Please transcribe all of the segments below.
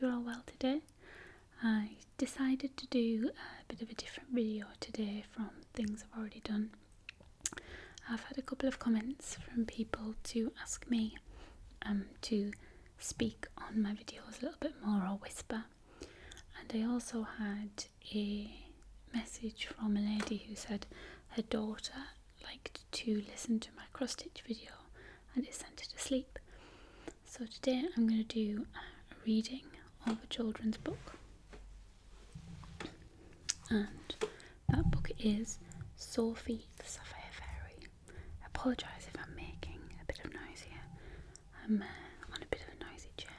you're all well today. I decided to do a bit of a different video today from things I've already done. I've had a couple of comments from people to ask me to speak on my videos a little bit more or whisper, and I also had a message from a lady who said her daughter liked to listen to my cross stitch video and it sent her to sleep. So today I'm going to do a reading of a children's book, and that book is Sophie the Sapphire Fairy. I apologise if I'm making a bit of noise here. I'm on a bit of a noisy chair.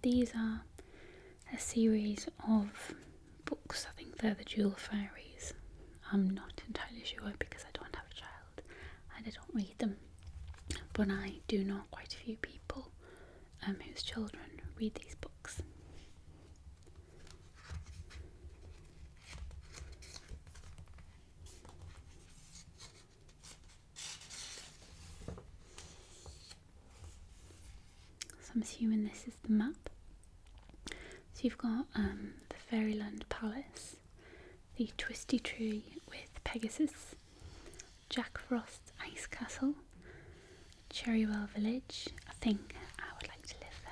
These are a series of books. I think they're the Jewel Fairies. I'm not entirely sure because I don't have a child and I don't read them, but I do know quite a few people whose children read these books. So I'm assuming this is the map. So you've got the Fairyland Palace, the Twisty Tree with Pegasus, Jack Frost's Ice Castle, Cherrywell Village. I think I would like to live there.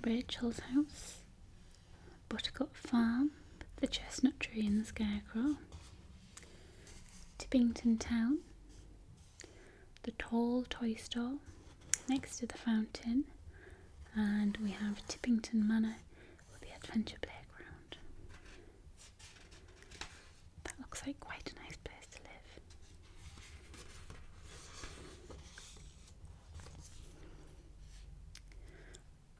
Rachel's house, Buttercup Farm, the Chestnut Tree and the Scarecrow, Tippington Town, the Tall Toy Store next to the fountain, and we have Tippington Manor with the Adventure Playground. That looks like quite a nice place to live.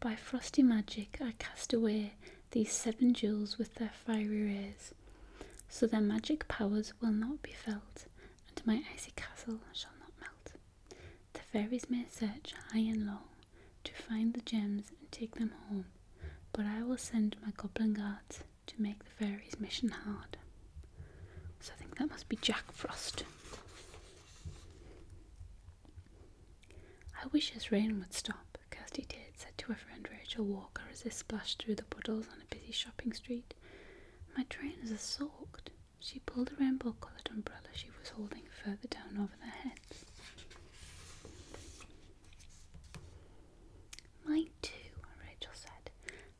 By frosty magic I cast away these 7 jewels with their fiery rays, so their magic powers will not be felt, and my icy castle shall not melt. The fairies may search high and low to find the gems and take them home, but I will send my goblin guards to make the fairies' mission hard. So I think that must be Jack Frost. I wish his rain would stop, Kirsty Tate said to her friend Rachel Walker as they splashed through the puddles on a busy shopping street. My trainers are soaked. She pulled a rainbow-coloured umbrella she was holding further down over their heads. Mine too, Rachel said.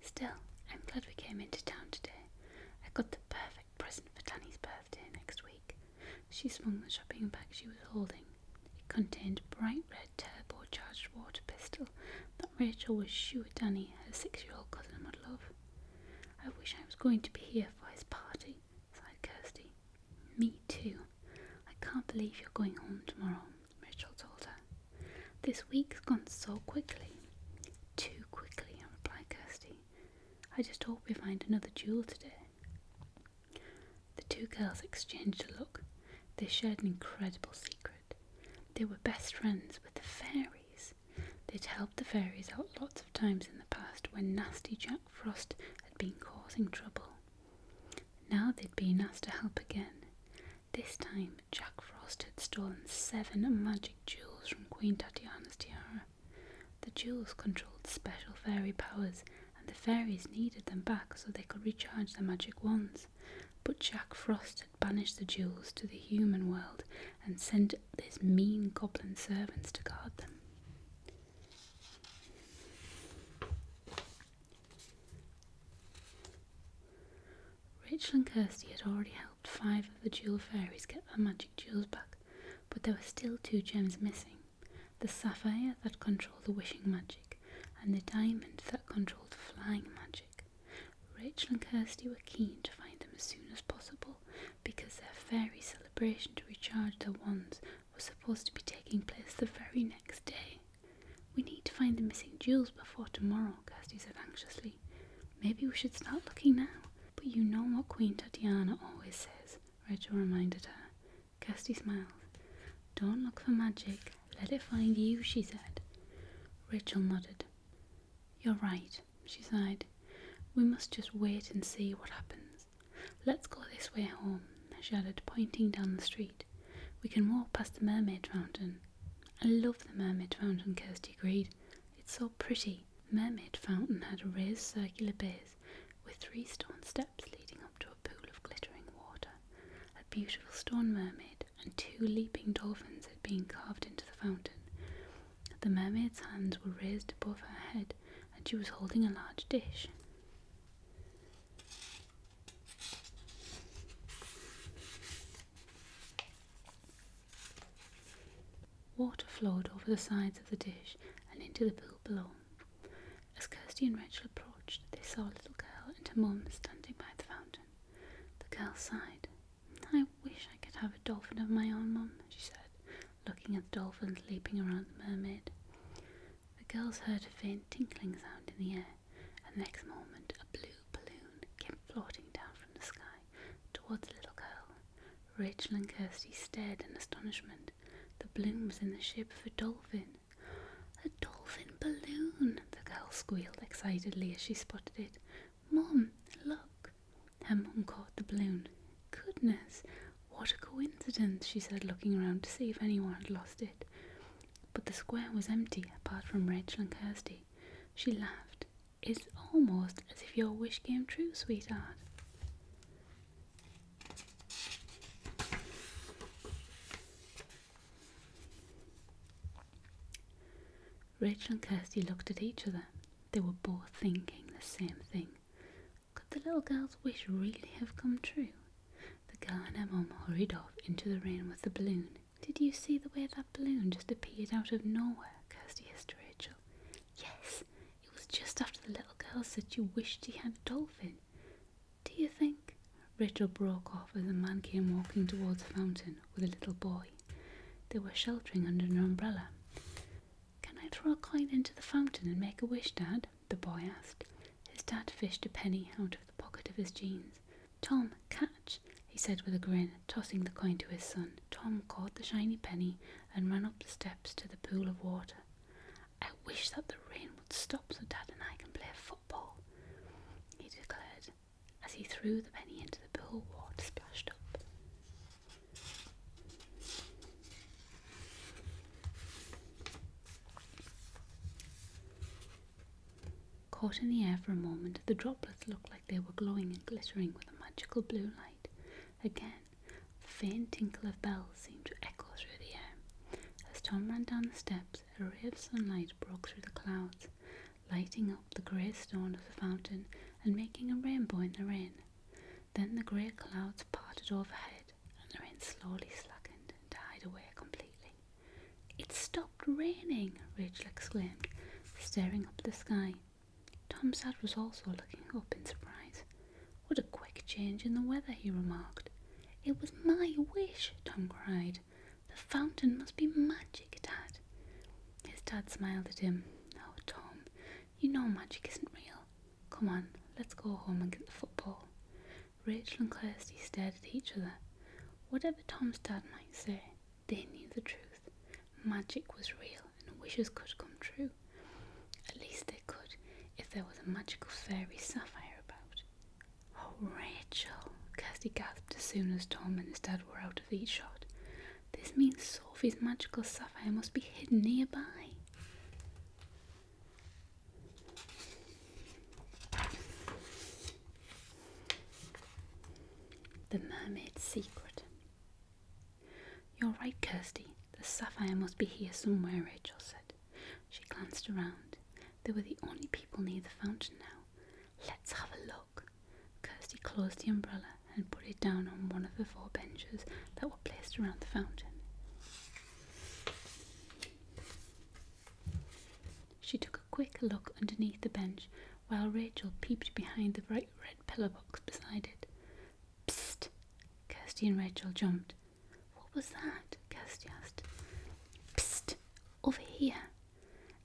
Still, I'm glad we came into town today. I got the perfect present for Danny's birthday next week. She swung the shopping bag she was holding. It contained a bright red turbocharged water pistol that Rachel was sure Danny, her 6-year-old cousin, would love. I wish I was going to be here for his party, sighed Kirsty. Me too. I can't believe you're going home tomorrow, Rachel told her. This week's gone so quickly. Too quickly, replied Kirsty. I just hope we find another jewel today. The two girls exchanged a look. They shared an incredible secret. They were best friends with the fairies. They'd helped the fairies out lots of times in the past when nasty Jack Frost had been causing trouble. Now they'd been asked to help again. This time Jack Frost had stolen 7 magic jewels from Queen Tatiana's tiara. The jewels controlled special fairy powers, and the fairies needed them back so they could recharge their magic wands. But Jack Frost had banished the jewels to the human world and sent his mean goblin servants to guard them. Rachel and Kirsty had already helped 5 of the jewel fairies get their magic jewels back, but there were still 2 gems missing. The sapphire that controlled the wishing magic, and the diamond that controlled flying magic. Rachel and Kirsty were keen to find them as soon as possible, because their fairy celebration to recharge their wands was supposed to be taking place the very next day. We need to find the missing jewels before tomorrow, Kirsty said anxiously. Maybe we should start looking now. But you know what Queen Tatiana always says, Rachel reminded her. Kirsty smiled. Don't look for magic. Let it find you, she said. Rachel nodded. You're right, she sighed. We must just wait and see what happens. Let's go this way home, she added, pointing down the street. We can walk past the mermaid fountain. I love the mermaid fountain, Kirsty agreed. It's so pretty, The mermaid fountain had a raised circular base with 3 stone steps leading up to a pool of glittering water. A beautiful stone mermaid and 2 leaping dolphins had been carved into the fountain. The mermaid's hands were raised above her head and she was holding a large dish. Water flowed over the sides of the dish and into the pool below. As Kirsty and Rachel approached, they saw a little girl and her mum standing by the fountain. The girl sighed. "I wish I could have a dolphin of my own, Mum," she said, looking at the dolphins leaping around the mermaid. The girls heard a faint tinkling sound in the air, and the next moment a blue balloon came floating down from the sky towards the little girl. Rachel and Kirsty stared in astonishment. The balloon was in the shape of a dolphin. "A dolphin balloon!" the girl squealed excitedly as she spotted it. "Mum, look!" Her mum caught the balloon. "Goodness, what a coincidence," she said, looking around to see if anyone had lost it. But the square was empty apart from Rachel and Kirsty. She laughed. "It's almost as if your wish came true, sweetheart." Rachel and Kirsty looked at each other. They were both thinking the same thing. Could the little girl's wish really have come true? The girl and her mum hurried off into the rain with the balloon. "Did you see the way that balloon just appeared out of nowhere?" Kirsty hissed to Rachel. "Yes, it was just after the little girl said she wished she had a dolphin. Do you think—" Rachel broke off as a man came walking towards the fountain with a little boy. They were sheltering under an umbrella. "Can I throw a coin into the fountain and make a wish, Dad?" the boy asked. His dad fished a penny out of the pocket of his jeans. "Tom, catch," he said with a grin, tossing the coin to his son. Tom caught the shiny penny and ran up the steps to the pool of water. "I wish that the rain would stop so Dad and I can play football," he declared. As he threw the penny into the pool, water splashed up. Caught in the air for a moment, the droplets looked like they were glowing and glittering with a magical blue light. Again, the faint tinkle of bells seemed to echo through the air. As Tom ran down the steps, a ray of sunlight broke through the clouds, lighting up the grey stone of the fountain and making a rainbow in the rain. Then the grey clouds parted overhead and the rain slowly slackened and died away completely. "It stopped raining!" Rachel exclaimed, staring up at the sky. Tom's dad was also looking up in surprise. "What a quick change in the weather," he remarked. "It was my wish," Tom cried. "The fountain must be magic, Dad." His dad smiled at him. "Oh, Tom, you know magic isn't real. Come on, let's go home and get the football." Rachel and Kirsty stared at each other. Whatever Tom's dad might say, they knew the truth. Magic was real and wishes could come true. At least they could if there was a magical fairy sapphire about. "Oh, Rachel," Kirsty gasped as soon as Tom and his dad were out of earshot. "This means Sophie's magical sapphire must be hidden nearby." The Mermaid's Secret. "You're right, Kirsty. The sapphire must be here somewhere," Rachel said. She glanced around. They were the only people near the fountain now. "Let's have a look." Kirsty closed the umbrella and put it down on one of the 4 benches that were placed around the fountain. She took a quick look underneath the bench while Rachel peeped behind the bright red pillar box beside it. "Psst!" Kirsty and Rachel jumped. "What was that?" Kirsty asked. "Psst! Over here!"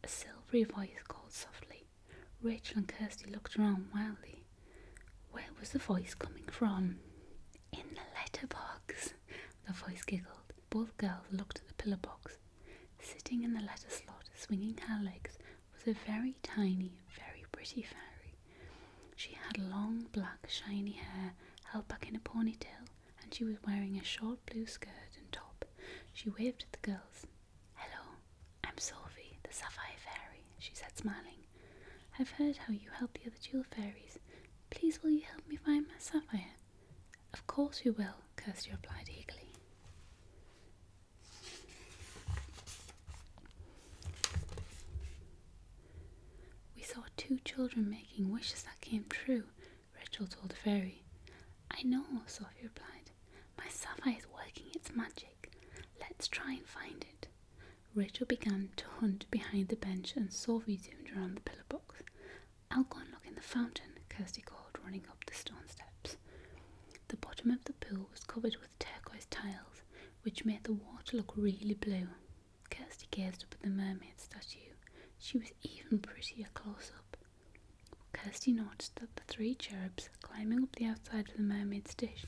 A silvery voice called softly. Rachel and Kirsty looked around wildly. Where was the voice coming from? "In the letterbox," the voice giggled. Both girls looked at the pillar box. Sitting in the letter slot, swinging her legs, was a very tiny, very pretty fairy. She had long, black, shiny hair held back in a ponytail, and she was wearing a short blue skirt and top. She waved at the girls. "Hello, I'm Sophie the Sapphire Fairy," she said, smiling. I've heard how you help the other jewel fairies. Please will you help me find my sapphire? Of course we will, Kirsty replied eagerly. We saw 2 children making wishes that came true, Rachel told the fairy. I know, Sophie replied. My sapphire is working its magic. Let's try and find it. Rachel began to hunt behind the bench and Sophie zoomed around the pillar box. I'll go and look in the fountain, Kirsty called, running up the stone steps. The bottom of the pool was covered with turquoise tiles, which made the water look really blue. Kirsty gazed up at the mermaid statue. She was even prettier close up. Kirsty noticed that the 3 cherubs climbing up the outside of the mermaid's dish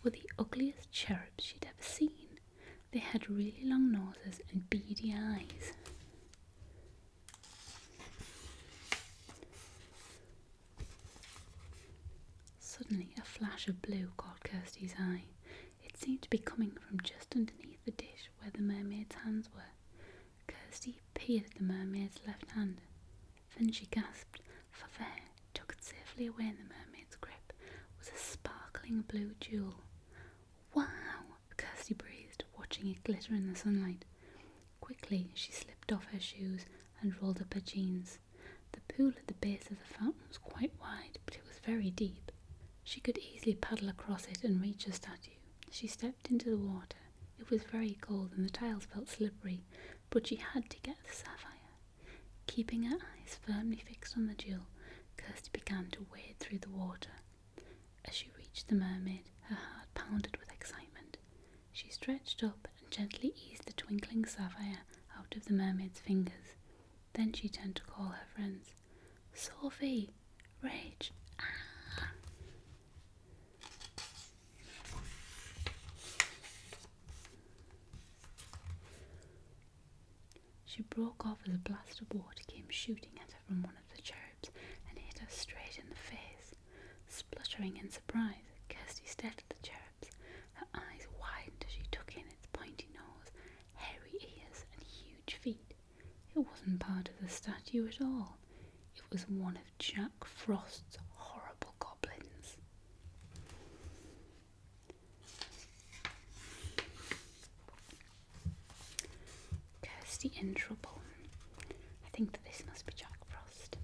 were the ugliest cherubs she'd ever seen. They had really long noses and beady eyes. Suddenly a flash of blue caught Kirsty's eye. It seemed to be coming from just underneath the dish where the mermaid's hands were. Kirsty peered at the mermaid's left hand. Then she gasped, for there, tucked safely away in the mermaid's grip, was a sparkling blue jewel. Wow! Kirsty breathed, watching it glitter in the sunlight. Quickly she slipped off her shoes and rolled up her jeans. The pool at the base of the fountain was quite wide, but it was very deep. She could easily paddle across it and reach the statue. She stepped into the water. It was very cold and the tiles felt slippery, but she had to get the sapphire. Keeping her eyes firmly fixed on the jewel, Kirsty began to wade through the water. As she reached the mermaid, her heart pounded with excitement. She stretched up and gently eased the twinkling sapphire out of the mermaid's fingers. Then she turned to call her friends. Sophie! Rach! Ah! She broke off as a blast of water came shooting at her from one of the cherubs and hit her straight in the face. Spluttering in surprise, Kirsty stared at the cherubs. Her eyes widened as she took in its pointy nose, hairy ears and huge feet. It wasn't part of the statue at all. It was one of Jack Frost's horrible goblins. Kirsty in trouble. I think that this must be Jack Frost.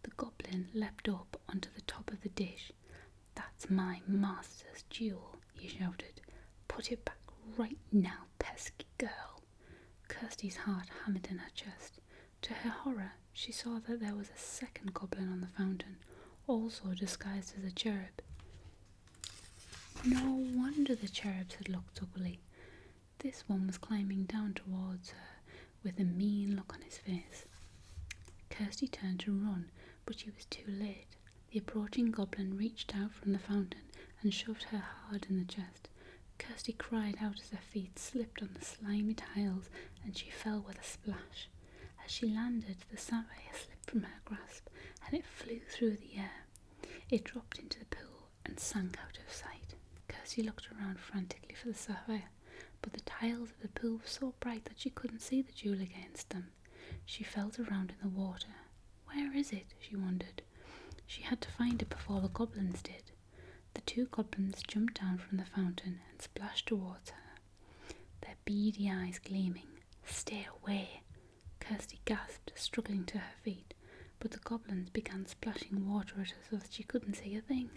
The goblin leapt up onto the top of the dish. That's my master's jewel, he shouted. Put it back right now, pesky girl. Kirsty's heart hammered in her chest. To her horror, she saw that there was a second goblin on the fountain, also disguised as a cherub. No wonder the cherubs had looked ugly. This one was climbing down towards her with a mean look on his face. Kirsty turned to run, but she was too late. The approaching goblin reached out from the fountain and shoved her hard in the chest. Kirsty cried out as her feet slipped on the slimy tiles and she fell with a splash. As she landed, the sapphire slipped from her grasp and it flew through the air. It dropped into the pool and sank out of sight. Kirsty looked around frantically for the sapphire, but the tiles of the pool were so bright that she couldn't see the jewel against them. She felt around in the water. Where is it? She wondered. She had to find it before the goblins did. The 2 goblins jumped down from the fountain and splashed towards her, their beady eyes gleaming. Stay away! Kirsty gasped, struggling to her feet, but the goblins began splashing water at her so that she couldn't see a thing.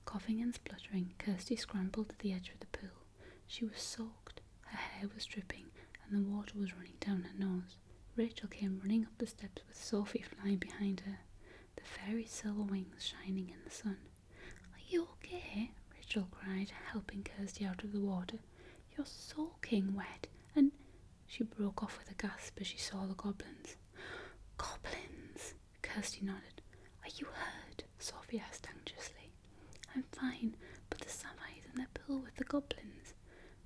Coughing and spluttering, Kirsty scrambled to the edge of the pool. She was soaked, her hair was dripping, and the water was running down her nose. Rachel came running up the steps with Sophie flying behind her, the fairy's silver wings shining in the sun. Are you okay? Rachel cried, helping Kirsty out of the water. You're soaking wet, and she broke off with a gasp as she saw the goblins. Goblins! Kirsty nodded. Are you hurt? Sophie asked anxiously. I'm fine, but the sapphire's in the pool with the goblins,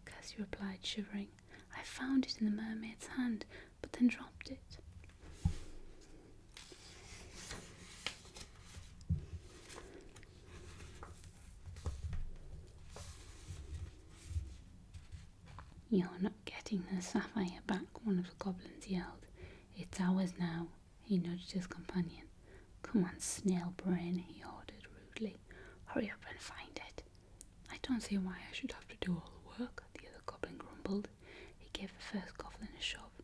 Kirsty replied, shivering. I found it in the mermaid's hand, but then dropped it. You're not getting Getting the sapphire back, one of the goblins yelled. It's ours now, he nudged his companion. Come on, snail brain, he ordered rudely. Hurry up and find it. I don't see why I should have to do all the work, the other goblin grumbled. He gave the first goblin a shove.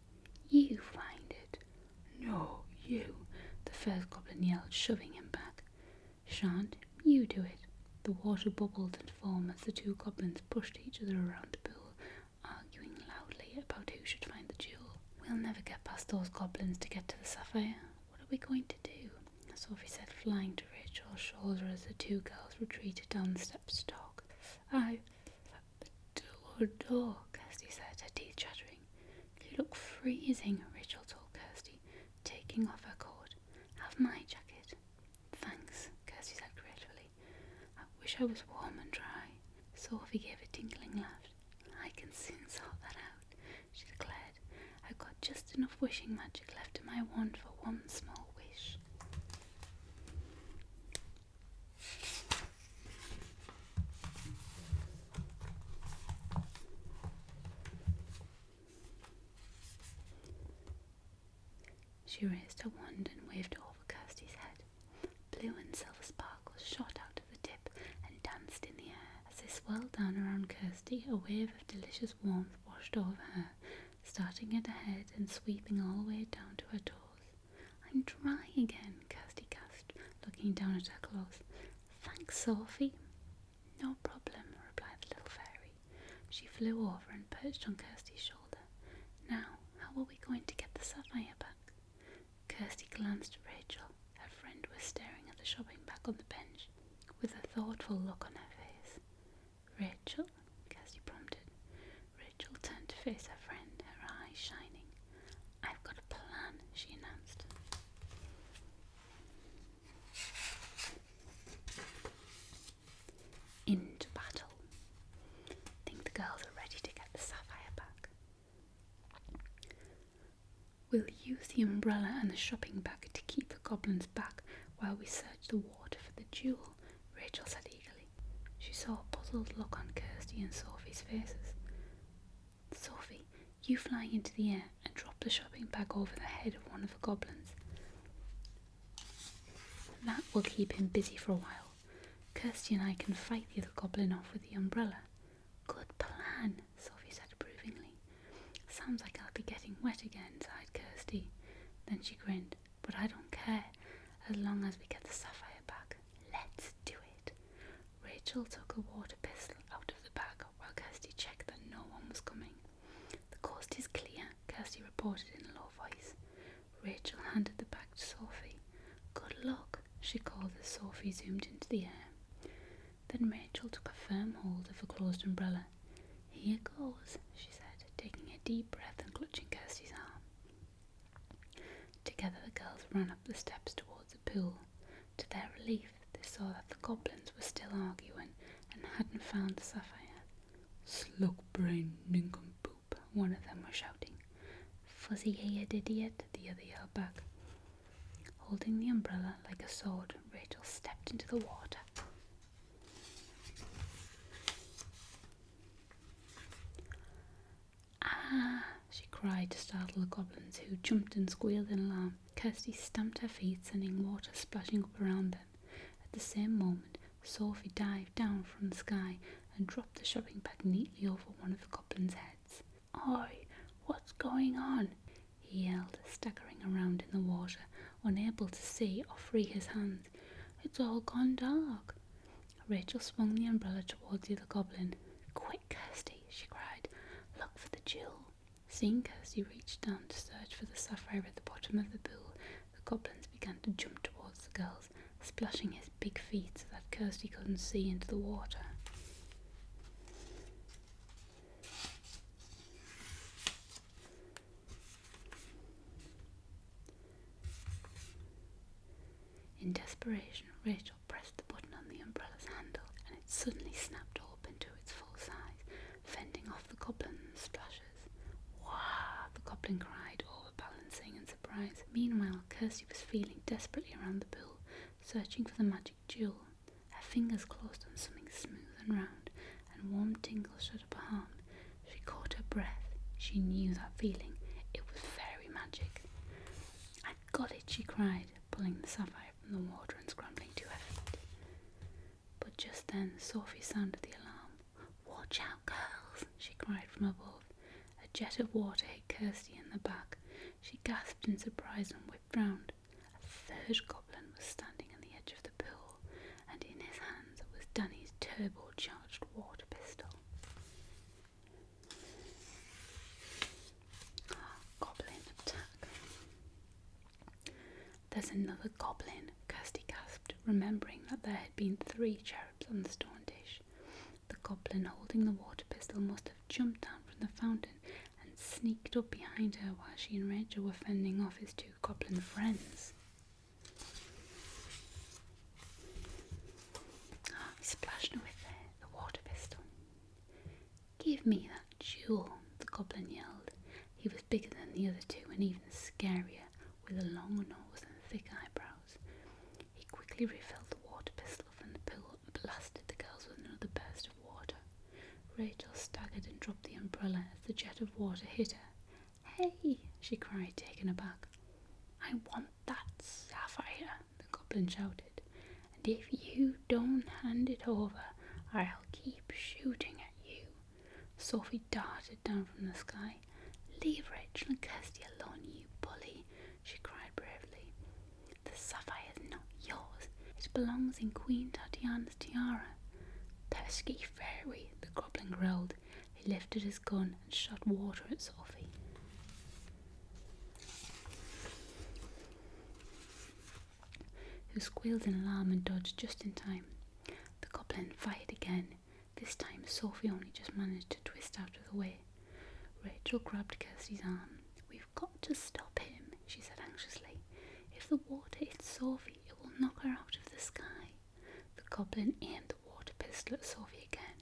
You find it. No, you, the first goblin yelled, shoving him back. Shan't you do it? The water bubbled and foamed as the two goblins pushed each other around the pool, arguing loudly about who should find the jewel. We'll never get past those goblins to get to the sapphire. What are we going to do? Sophie said, flying to Rachel's shoulder as the two girls retreated down the steps to talk. Door, Kirsty said, her teeth chattering. You look freezing, Rachel told Kirsty, taking off her coat. Have my jacket. Thanks, Kirsty said gratefully. I wish I was warm and dry. Sophie gave a tinkling laugh. I can soon sort that out, she declared. I've got just enough wishing magic left in my wand for one small wish. She raised her wand and waved it over Kirsty's head. Blue and silver sparkles shot out of the tip and danced in the air. As they swirled down around Kirsty, a wave of delicious warmth washed over her, starting at her head and sweeping all the way down to her toes. I'm dry again, Kirsty gasped, looking down at her clothes. Thanks, Sophie. No problem, replied the little fairy. She flew over and perched on Kirsty's shoulder. Now, how are we going to get the sapphire back? Kirsty glanced at Rachel. Her friend was staring at the shopping bag on the bench, with a thoughtful look on her face. Rachel? Kirsty prompted. Rachel turned to face her friend, her eyes shining. I've got a plan, she announced. Into battle. Think the girls are ready to get the sapphire back. We'll use the umbrella and the shopping bag to keep the goblins back while we search the water for the jewel, Rachel said eagerly. She saw a puzzled look on Kirsty and Sophie's faces. Sophie, you fly into the air and drop the shopping bag over the head of one of the goblins. That will keep him busy for a while. Kirsty and I can fight the other goblin off with the umbrella. Good plan, Sophie said approvingly. Sounds like I'll be getting wet again, sighed Kirsty. Then she grinned. But I don't care, as long as we get the sapphire back. Let's do it. Rachel took a water pistol out of the bag while Kirsty checked that no one was coming. The coast is clear, Kirsty reported in a low voice. Rachel handed the bag to Sophie. Good luck, she called as Sophie zoomed into the air. Then Rachel took a firm hold of the closed umbrella. Here goes, she said, taking a deep breath and clutching Kirsty's arm. Together the girls ran up the steps towards the pool. To their relief, they saw that the goblins were still arguing and hadn't found the sapphire. Slug brain nincompoop, one of them was shouting. Fuzzy-eared idiot, the other yelled back. Holding the umbrella like a sword, Rachel stepped into the water. Ah! She cried to startle the goblins, who jumped and squealed in alarm. Kirsty stamped her feet, sending water splashing up around them. At the same moment, Sophie dived down from the sky and dropped the shopping bag neatly over one of the goblins' heads. Oi, what's going on? He yelled, staggering around in the water, unable to see or free his hands. It's all gone dark. Rachel swung the umbrella towards the other goblin. Quick, Kirsty, she cried. Look for the jewel. Seeing Kirsty reach down to search for the sapphire at the bottom of the pool, the goblins began to jump towards the girls, splashing his big feet so that Kirsty couldn't see into the water. In desperation, Rachel pressed the button on the umbrella's handle, and it suddenly snapped open to its full size, fending off the goblin's splashes. Wah! The goblin cried, overbalancing in surprise. Meanwhile, Kirsty was feeling desperately around the pool, searching for the magic jewel. Her fingers closed on something smooth and round, and warm tingles shot up her arm. She caught her breath. She knew that feeling. It was fairy magic. "I got it," she cried, pulling the sapphire from the water and scrambling to her feet. But just then Sophie sounded the alarm. "Watch out, girls," she cried from above. A jet of water hit Kirsty in the back. She gasped in surprise and whipped round. A third goblin was standing on the edge of the pool, and in his hands was Danny's turbocharged water pistol. Goblin attack. "There's another goblin," Kirsty gasped, remembering that there had been 3 cherubs on the stone dish. The goblin holding the water pistol must have jumped down from the fountain and sneaked up behind her while she and Rachel were fending off his 2 goblin friends. He splashed her with the water pistol. "Give me that jewel," the goblin yelled. He was bigger than the other 2 and even scarier, with a long nose and thick eyebrows. He quickly refilled the water pistol from the pool and blasted the girls with another burst of water. Rachel staggered and dropped the umbrella as the jet of water hit her. "Hey!" she cried, taken aback. "I want that sapphire," the goblin shouted, "and if you don't hand it over, I'll keep shooting at you." Sophie darted down from the sky. "Leave Rachel and Kirsty alone, you bully," she cried bravely. "The sapphire is not yours. It belongs in Queen Tatiana's tiara." "Pesky fairy," the goblin growled. He lifted his gun and shot water at Sophie. Who squealed in alarm and dodged just in time. The goblin fired again. This time Sophie only just managed to twist out of the way. Rachel grabbed Kirsty's arm. "We've got to stop him," she said anxiously. "If the water hits Sophie, it will knock her out of the sky." The goblin aimed the water pistol at Sophie again.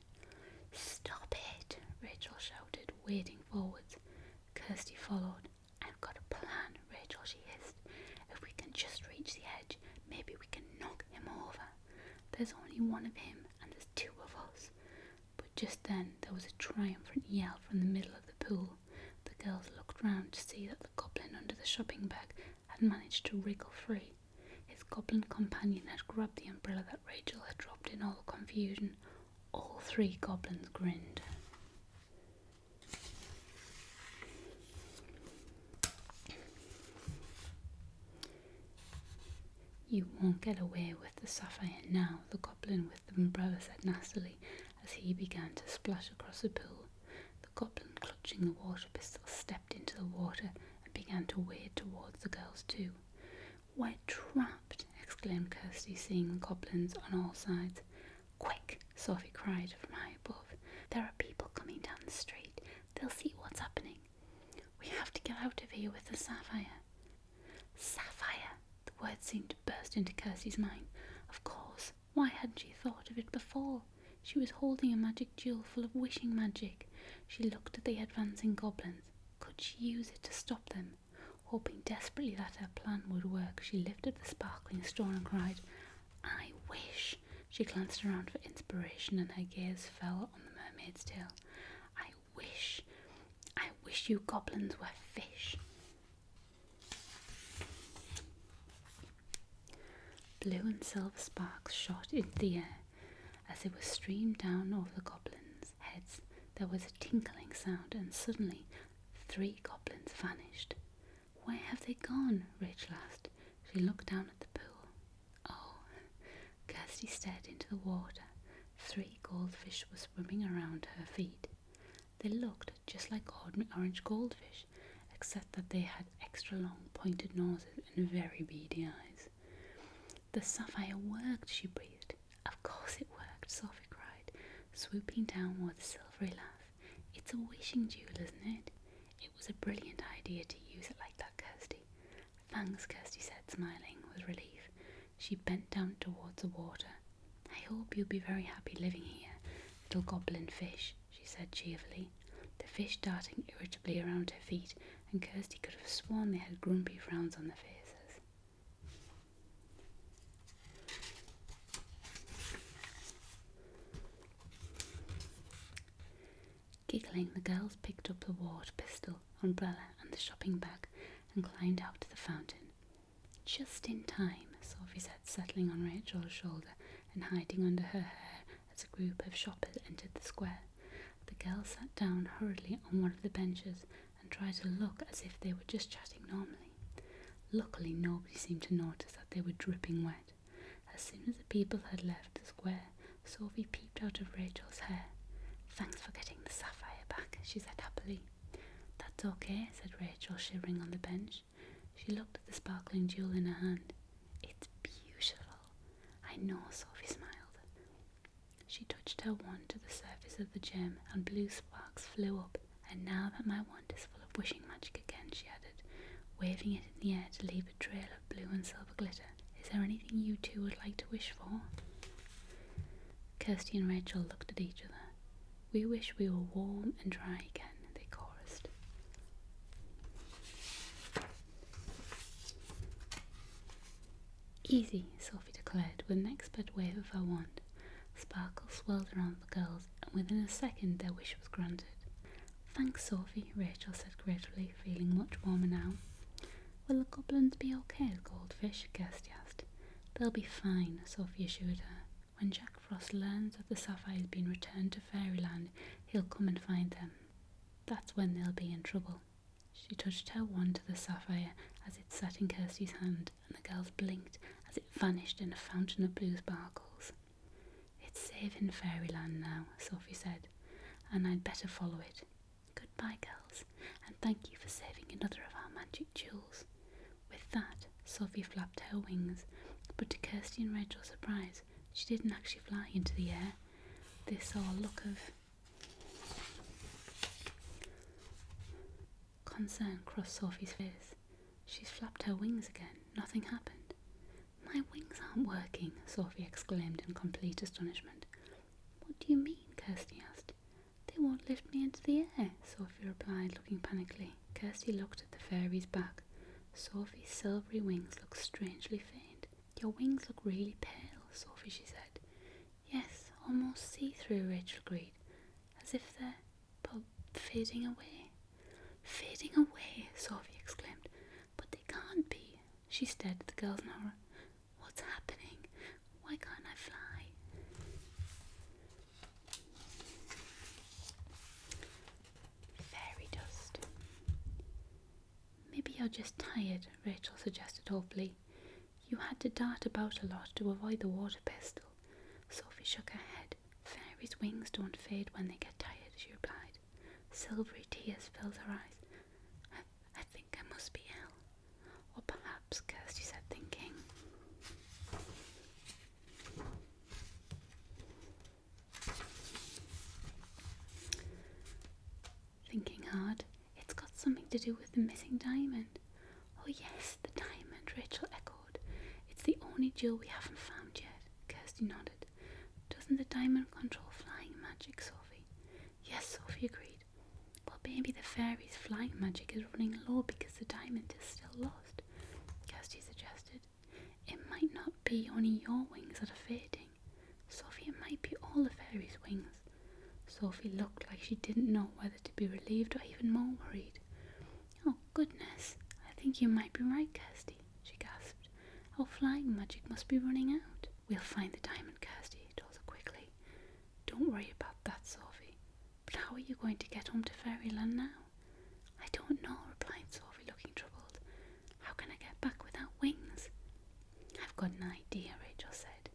"Stop it," Rachel shouted, wading forwards. Kirsty followed. "I've got a plan, Rachel," she hissed. "If we can just reach the edge, maybe we can knock him over. There's only one of him and there's 2 of us." But just then there was a triumphant yell from the middle of the pool. The girls looked round to see that the goblin under the shopping bag had managed to wriggle free. His goblin companion had grabbed the umbrella that Rachel had dropped in all the confusion. All 3 goblins grinned. "You won't get away with the sapphire now," the goblin with the umbrella said nastily as he began to splash across the pool. The goblin clutching the water pistol stepped into the water and began to wade towards the girls too. "We're trapped!" exclaimed Kirsty, seeing the goblins on all sides. "Quick!" Sophie cried from high above. "There are people coming down the street. They'll see what's happening. We have to get out of here with the sapphire." Sapphire! The word seemed to burst into Kirsty's mind. Of course, why hadn't she thought of it before? She was holding a magic jewel full of wishing magic. She looked at the advancing goblins. Could she use it to stop them? Hoping desperately that her plan would work, she lifted the sparkling stone and cried, "I wish." She glanced around for inspiration and her gaze fell on the mermaid's tail. I wish you goblins were fish." Blue and silver sparks shot into the air. As they were streamed down over the goblins' heads, there was a tinkling sound, and suddenly 3 goblins vanished. "Where have they gone?" Rachel asked. She looked down at the pool. "Oh." Kirsty stared into the water. 3 goldfish were swimming around her feet. They looked just like ordinary orange goldfish, except that they had extra long pointed noses and very beady eyes. "The sapphire worked," she breathed. "Of course it worked," Sophie cried, swooping down with a silvery laugh. "It's a wishing jewel, isn't it? It was a brilliant idea to use it like that, Kirsty." "Thanks," Kirsty said, smiling with relief. She bent down towards the water. "I hope you'll be very happy living here, little goblin fish," she said cheerfully, the fish darting irritably around her feet, and Kirsty could have sworn they had grumpy frowns on their faces. Giggling, the girls picked up the water pistol, umbrella and the shopping bag and climbed out to the fountain. Just in time, Sophie said, settling on Rachel's shoulder and hiding under her hair as a group of shoppers entered the square. The girls sat down hurriedly on one of the benches and tried to look as if they were just chatting normally. Luckily, nobody seemed to notice that they were dripping wet. As soon as the people had left the square, Sophie peeped out of Rachel's hair. "Thanks for getting the sapphire back," she said happily. "That's okay," said Rachel, shivering on the bench. She looked at the sparkling jewel in her hand. "It's beautiful." "I know," Sophie smiled. She touched her wand to the surface of the gem and blue sparks flew up. "And now that my wand is full of wishing magic again," she added, waving it in the air to leave a trail of blue and silver glitter. "Is there anything you two would like to wish for?" Kirsty and Rachel looked at each other. "We wish we were warm and dry again," they chorused. "Easy," Sophie declared with an expert wave of her wand. Sparkle swirled around the girls, and within a second their wish was granted. "Thanks, Sophie," Rachel said gratefully, feeling much warmer now. "Will the goblins be okay as goldfish?" Kirsty asked. "They'll be fine," Sophie assured her. "When Jack Frost learns that the sapphire has been returned to Fairyland, he'll come and find them. That's when they'll be in trouble." She touched her wand to the sapphire as it sat in Kirsty's hand, and the girls blinked as it vanished in a fountain of blue sparkles. "It's safe in Fairyland now," Sophie said, "and I'd better follow it. Goodbye, girls, and thank you for saving another of our magic jewels." With that, Sophie flapped her wings, but to Kirsty and Rachel's surprise, she didn't actually fly into the air. They saw a look of concern cross Sophie's face. She's flapped her wings again. Nothing happened. "My wings aren't working," Sophie exclaimed in complete astonishment. "What do you mean?" Kirsty asked. "They won't lift me into the air," Sophie replied, looking panically. Kirsty looked at the fairy's back. Sophie's silvery wings looked strangely faint. "Your wings look really pale, Sophie," she said. "Yes, almost see-through," Rachel agreed. "As if they're fading away." "Fading away," Sophie exclaimed. "But they can't be." She stared at the girls in horror. "What's happening? Why can't I fly?" Fairy dust. "Maybe you're just tired," Rachel suggested hopefully. "You had to dart about a lot to avoid the water pistol." Sophie shook her head. "Fairies' wings don't fade when they get tired," she replied. Silvery tears filled her eyes. I think I must be ill." "Or perhaps," Kirsty said, thinking. Thinking hard, "It's got something to do with the missing diamond." "Oh yes, the diamond," Rachel echoed. "It's the only jewel we haven't found yet." Kirsty nodded. "Doesn't the diamond control flying magic, Sophie?" "Yes," Sophie agreed. "Well, maybe the fairy's flying magic is running low because the diamond is still lost," Kirsty suggested. "It might not be only your wings that are fading, Sophie, it might be all the fairies' wings." Sophie looked like she didn't know whether to be relieved or even more worried. "Oh goodness, I think you might be right, Kirsty," she gasped. "Our flying magic must be running out." "We'll find the diamond," Kirsty told her quickly. "Don't worry about that, Sophie. But how are you going to get home to Fairyland now?" "I don't know," replied Sophie, looking troubled. "How can I get back without wings?" "I've got an idea," Rachel said.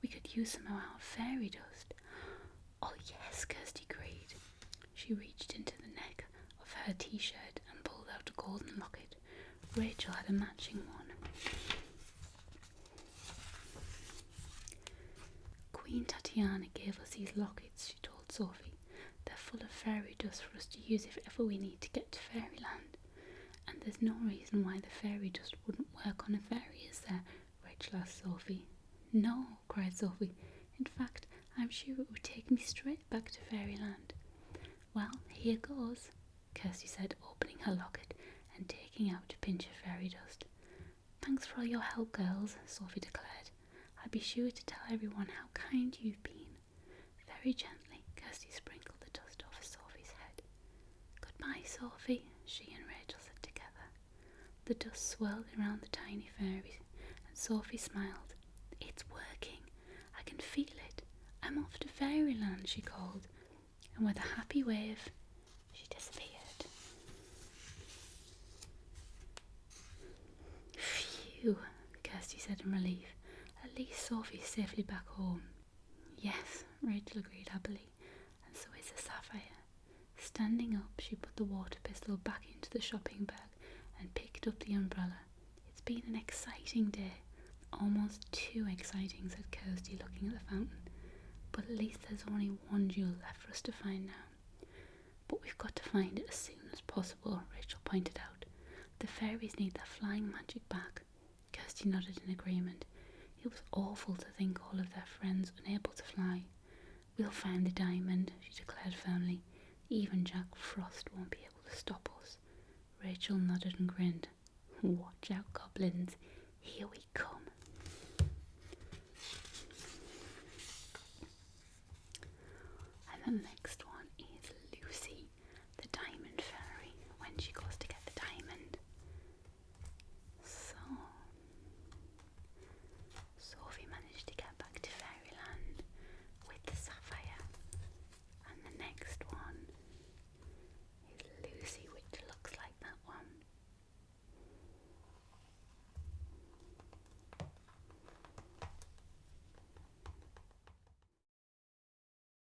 "We could use some of our fairy dust." "Oh yes," Kirsty agreed. She reached into the neck of her t-shirt and pulled out a golden locket. Rachel had a matching one. "Queen Tatiana gave us these lockets," she told Sophie. "They're full of fairy dust for us to use if ever we need to get to Fairyland. And there's no reason why the fairy dust wouldn't work on a fairy, is there?" Rachel asked Sophie. "No," cried Sophie. "In fact, I'm sure it would take me straight back to Fairyland." "Well, here goes," Kirsty said, opening her locket and taking out a pinch of fairy dust. "Thanks for all your help, girls," Sophie declared. "I'll be sure to tell everyone how kind you've been." Very gently, Kirsty sprinkled the dust over Sophie's Goodbye, Sophie, she and Rachel said together. The dust swirled around the tiny fairy, and Sophie smiled. It's working. I can feel it. I'm off to Fairyland, she called, and with a happy wave, she disappeared. Phew, Kirsty said in relief. At least Sophie's safely back home. Yes, Rachel agreed happily, and so is the Sapphire. Standing up, she put the water pistol back into the shopping bag and picked up the umbrella. It's been an exciting day. Almost too exciting, said Kirsty, looking at the fountain. But at least there's only one jewel left for us to find now. But we've got to find it as soon as possible, Rachel pointed out. The fairies need their flying magic back. Kirsty nodded in agreement. It was awful to think all of their friends unable to fly. We'll find the diamond, she declared firmly. Even Jack Frost won't be able to stop us. Rachel nodded and grinned. Watch out, goblins. Here we come. And then the next